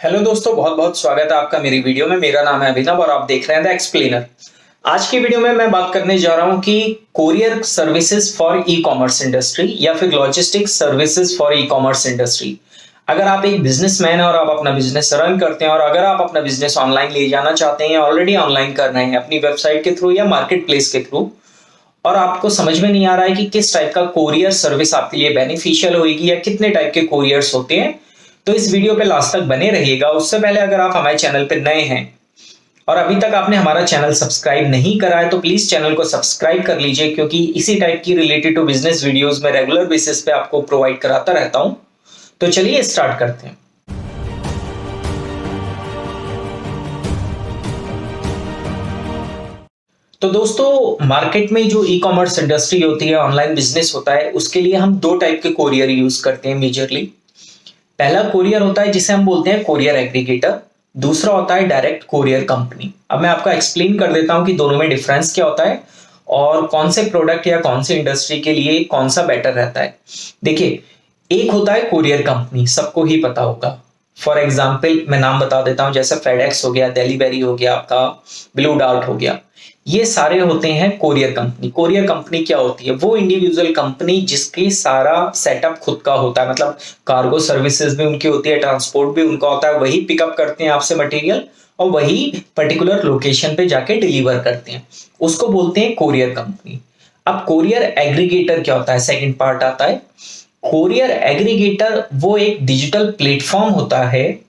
Hello दोस्तों, बहुत बहुत स्वागत है आपका मेरी वीडियो में। मेरा नाम है अभिनव और आप देख रहे हैं द एक्सप्लेनर। आज की वीडियो में मैं बात करने जा रहा हूं कि courier services for e commerce industry या फिर logistics services for e commerce industry. अगर आप एक बिजनेसमैन हैं और आप अपना बिजनेस रन करते हैं और अगर आप अपना बिजनेस ऑनलाइन ले जाना चाहते हैं या ऑलरेडी ऑनलाइन कर रहे हैं अपनी वेबसाइट के थ्रू या मार्केट प्लेस के थ्रू, और आपको समझ में नहीं आ रहा है कि किस टाइप का कोरियर सर्विस आपके लिए बेनिफिशियल होगी या कितने टाइप के कोरियर्स होते हैं, तो इस वीडियो पे लास्ट तक बने रहिएगा। उससे पहले अगर आप हमारे चैनल पे नए हैं और अभी तक आपने हमारा चैनल सब्सक्राइब नहीं करा है तो प्लीज चैनल को सब्सक्राइब कर लीजिए, क्योंकि इसी टाइप की रिलेटेड टू बिजनेस वीडियोस में रेगुलर बेसिस पे आपको प्रोवाइड कराता रहता हूं। तो चलिए स्टार्ट करते हैं। तो दोस्तों, मार्केट में जो ई कॉमर्स इंडस्ट्री होती है, ऑनलाइन बिजनेस होता है, उसके लिए हम दो टाइप के कोरियर यूज करते हैं मेजरली। पहला कोरियर होता है जिसे हम बोलते हैं कोरियर एग्रीगेटर, दूसरा होता है डायरेक्ट कोरियर कंपनी। अब मैं आपको एक्सप्लेन कर देता हूं कि दोनों में डिफरेंस क्या होता है और कौन से प्रोडक्ट या कौन सी इंडस्ट्री के लिए कौन सा बेटर रहता है। देखिए, एक होता है कोरियर कंपनी, सबको ही पता होगा। फॉर एग्जाम्पल मैं नाम बता देता हूं, जैसे फेडेक्स हो गया, डिलीवरी हो गया, आपका ब्लू डार्ट हो गया, ये सारे होते हैं कोरियर कंपनी। कोरियर कंपनी क्या होती है? वो इंडिविजुअल कंपनी जिसकी सारा सेटअप खुद का होता है, मतलब कार्गो सर्विसेज भी उनकी होती है, ट्रांसपोर्ट भी उनका होता है, वही पिकअप करते हैं आपसे मटेरियल और वही पर्टिकुलर लोकेशन पे जाके डिलीवर करते हैं, उसको बोलते हैं कोरियर कंपनी। अब कोरियर एग्रीगेटर क्या होता है? सेकंड पार्ट आता है। कोरियर एग्रीगेटर वो एक डिजिटल प्लेटफॉर्म होता है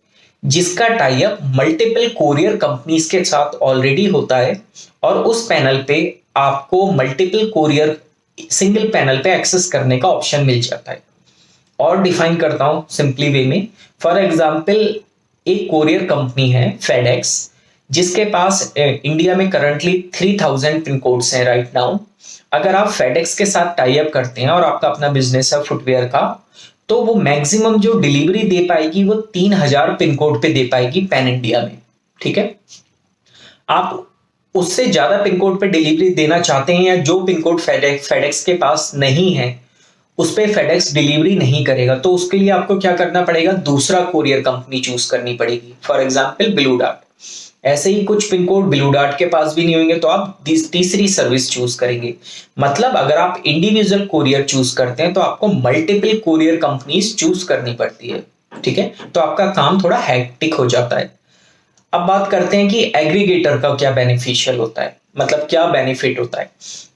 जिसका tie up multiple courier companies के साथ ऑलरेडी होता है और उस पैनल पे आपको मल्टीपल कोरियर सिंगल पैनल पे एक्सेस करने का ऑप्शन मिल जाता है। और डिफाइन करता हूं सिंपली वे में। फॉर एग्जांपल, एक कोरियर कंपनी है फेडेक्स, जिसके पास इंडिया में करंटली 3000 पिन कोड्स हैं राइट नाउ। अगर आप फेडेक्स के साथ टाई अप करते हैं और आपका अपना बिजनेस है फुटवेयर का, तो वो मैक्सिमम जो डिलीवरी दे पाएगी वो 3000 पिन कोड पे दे पाएगी पैन इंडिया में। ठीक है, आप उससे ज्यादा पिन कोड पे डिलीवरी देना चाहते हैं या जो पिन कोड फेडेक्स के पास नहीं है उस पे फेडेक्स डिलीवरी नहीं करेगा, तो उसके लिए आपको क्या करना पड़ेगा? दूसरा कोरियर कंपनी चूज करनी पड़ेगी। फॉर एग्जाम्पल ब्लू डार्ट, ऐसे ही कुछ पिन कोड ब्लू डार्ट के पास भी नहीं होंगे तो आप तीसरी सर्विस चूज करेंगे। मतलब अगर आप इंडिविजुअल कोरियर चूज करते हैं तो आपको मल्टीपल कोरियर कंपनीज चूज करनी पड़ती है। ठीक है, तो आपका काम थोड़ा हैक्टिक हो जाता है। अब बात करते हैं कि एग्रीगेटर का क्या बेनिफिशियल होता है, मतलब क्या बेनिफिट होता है।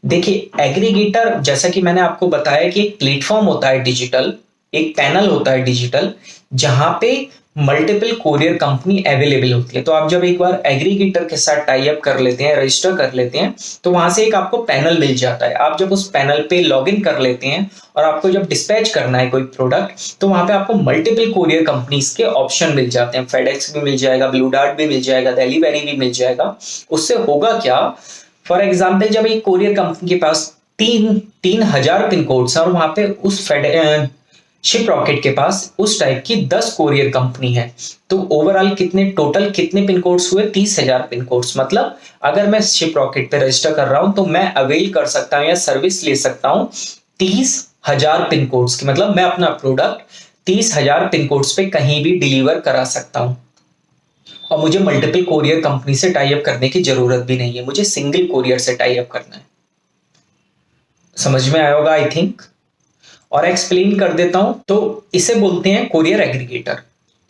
देखिए, एग्रीगेटर जैसा कि मैंने आपको बताया कि एक प्लेटफॉर्म होता है डिजिटल, एक पैनल होता है डिजिटल, जहां पे मल्टीपल कोरियर कंपनी अवेलेबल होती है। तो आप जब एक बार एग्रीगेटर के साथ टाई अप कर लेते हैं, रजिस्टर कर लेते हैं, तो वहां से एक आपको पैनल मिल जाता है। आप जब उस पैनल पे लॉग इन कर लेते हैं और आपको जब डिस्पैच करना है कोई प्रोडक्ट, तो वहां पे आपको मल्टीपल कोरियर कंपनीज के ऑप्शन मिल जाते हैं। फेडेक्स भी मिल जाएगा, ब्लू डार्ट भी मिल जाएगा, डिलीवरी भी मिल जाएगा। उससे होगा क्या? फॉर एग्जाम्पल, जब एक कोरियर कंपनी के पास 3000 पिन कोड्स हैं और वहां पे उस शिप रॉकेट के पास उस टाइप की 10 कोरियर कंपनी है, तो ओवरऑल टोटल कितने पिन कोड्स हुए? 30,000 पिन कोड्स। मतलब अगर मैं शिप रॉकेट पे रजिस्टर कर रहा हूं तो मैं अवेल कर सकता हूं या सर्विस ले सकता हूं 30,000 पिन कोड्स की। मतलब मैं अपना प्रोडक्ट 30,000 पिन कोड्स पे कहीं भी डिलीवर करा सकता हूं और मुझे मल्टीपल कोरियर कंपनी से टाई अप करने की जरूरत भी नहीं है, मुझे सिंगल कोरियर से टाई अप करना है। समझ में आया होगा आई थिंक। और एक्सप्लेन कर देता हूं, तो इसे बोलते हैं कोरियर एग्रीगेटर।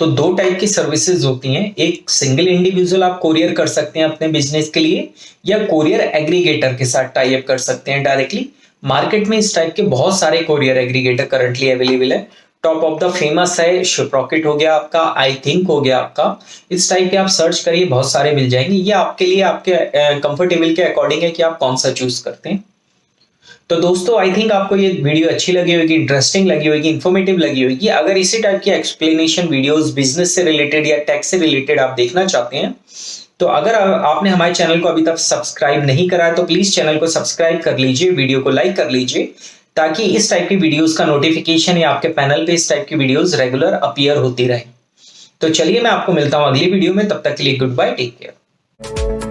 तो दो टाइप की सर्विसेज होती हैं, एक सिंगल इंडिविजुअल आप कोरियर कर सकते हैं अपने बिजनेस के लिए, या कोरियर एग्रीगेटर के साथ टाई अप कर सकते हैं डायरेक्टली। मार्केट में इस टाइप के बहुत सारे कोरियर एग्रीगेटर करंटली अवेलेबल है। टॉप ऑफ द फेमस है शिपरॉकेट हो गया आपका, आई थिंक हो गया आपका। इस टाइप के आप सर्च करिए, बहुत सारे मिल जाएंगे। ये आपके लिए आपके कंफर्टेबल के अकॉर्डिंग है कि आप कौन सा चूज करते हैं। तो दोस्तों, आई थिंक आपको ये वीडियो अच्छी लगी होगी, इंटरेस्टिंग लगी होगी, इन्फॉर्मेटिव लगी होगी। अगर इसी टाइप की एक्सप्लेनेशन वीडियोस बिजनेस से रिलेटेड या टैक्स से रिलेटेड आप देखना चाहते हैं, तो अगर आपने हमारे चैनल को अभी तक सब्सक्राइब नहीं करा है तो प्लीज चैनल को सब्सक्राइब कर लीजिए, वीडियो को लाइक कर लीजिए, ताकि इस टाइप की वीडियोस का नोटिफिकेशन या आपके पैनल पे इस टाइप की वीडियोस रेगुलर अपीयर होती रहे। तो चलिए, मैं आपको मिलता हूं अगली वीडियो में, तब तक के लिए गुड बाय, टेक केयर।